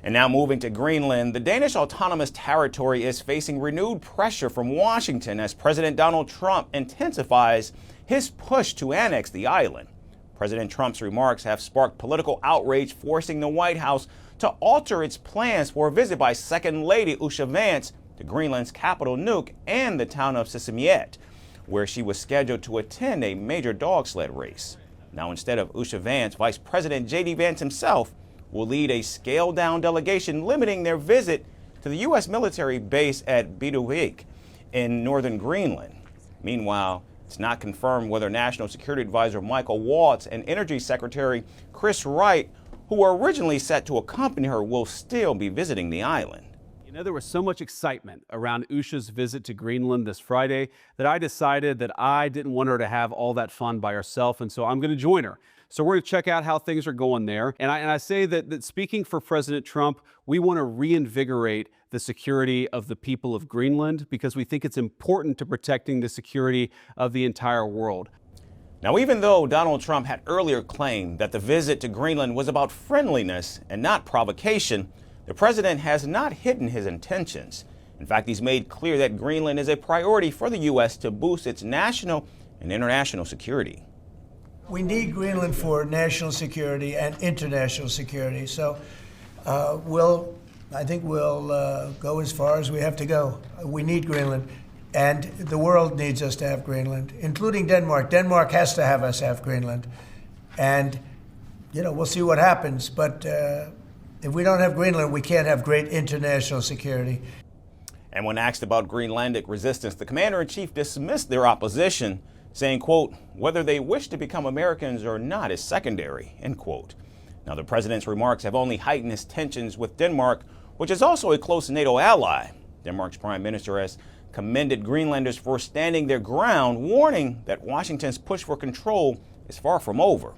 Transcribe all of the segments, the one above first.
And now moving to Greenland, the Danish autonomous territory is facing renewed pressure from Washington as President Donald Trump intensifies his push to annex the island. President Trump's remarks have sparked political outrage, forcing the White House to alter its plans for a visit by Second Lady Usha Vance to Greenland's capital Nuuk and the town of Sisimiut, where she was scheduled to attend a major dog sled race. Now, instead of Usha Vance, Vice President JD Vance himself will lead a scaled-down delegation limiting their visit to the U.S. military base at Pituffik in northern Greenland. Meanwhile, it's not confirmed whether National Security Advisor Michael Waltz and Energy Secretary Chris Wright, who were originally set to accompany her, will still be visiting the island. You know, there was so much excitement around Usha's visit to Greenland this Friday that I decided that I didn't want her to have all that fun by herself, and so I'm going to join her. So we're going to check out how things are going there. And I say that speaking for President Trump, we want to reinvigorate the security of the people of Greenland because we think it's important to protecting the security of the entire world. Now, even though Donald Trump had earlier claimed that the visit to Greenland was about friendliness and not provocation, the president has not hidden his intentions. In fact, he's made clear that Greenland is a priority for the U.S. to boost its national and international security. We need Greenland for national security and international security. So I think we'll go as far as we have to go. We need Greenland, and the world needs us to have Greenland, including Denmark. Denmark has to have us have Greenland. And, you know, we'll see what happens. But if we don't have Greenland, we can't have great international security. And when asked about Greenlandic resistance, the commander-in-chief dismissed their opposition, saying, quote, whether they wish to become Americans or not is secondary, end quote. Now, the president's remarks have only heightened his tensions with Denmark, which is also a close NATO ally. Denmark's prime minister has commended Greenlanders for standing their ground, warning that Washington's push for control is far from over.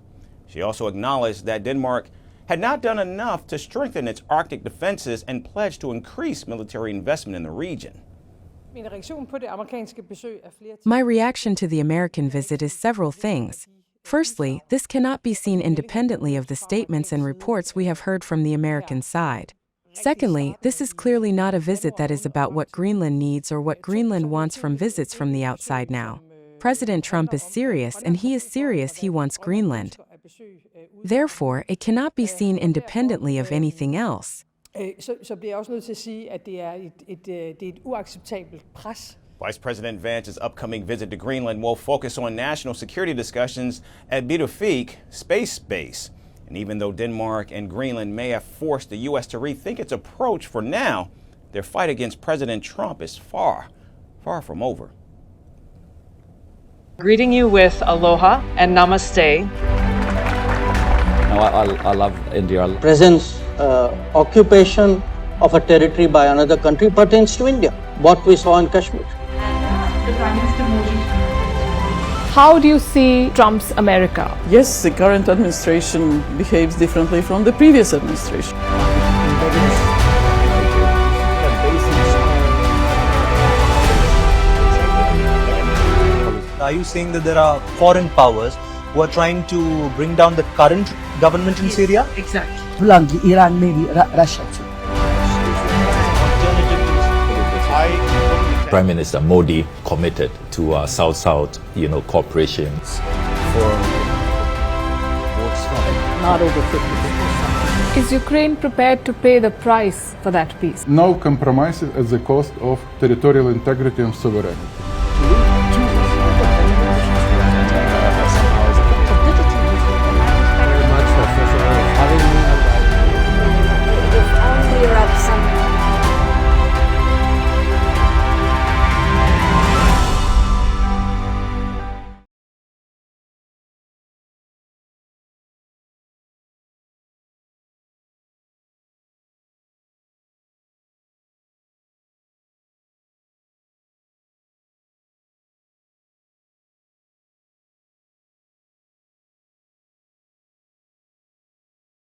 She also acknowledged that Denmark had not done enough to strengthen its Arctic defenses and pledged to increase military investment in the region. My reaction to the American visit is several things. Firstly, this cannot be seen independently of the statements and reports we have heard from the American side. Secondly, this is clearly not a visit that is about what Greenland needs or what Greenland wants from visits from the outside now. President Trump is serious, and he is serious he wants Greenland. Therefore, it cannot be seen independently of anything else. Så bliver jeg også nødt til at sige, at det er et uacceptabelt pres. Vice President Vance's upcoming visit to Greenland will focus on national security discussions at Pituffik Space Base. And even though Denmark and Greenland may have forced the U.S. to rethink its approach for now, their fight against President Trump is far from over. Greeting you with aloha and namaste. I love India. Presence, occupation of a territory by another country pertains to India, what we saw in Kashmir. How do you see Trump's America? Yes, the current administration behaves differently from the previous administration. Are you saying that there are foreign powers who are trying to bring down the current government in Syria? Exactly. Iran, maybe Russia too. Prime Minister Modi committed to South-South, cooperation. Not over 50%. Is Ukraine prepared to pay the price for that peace? No compromises at the cost of territorial integrity and sovereignty.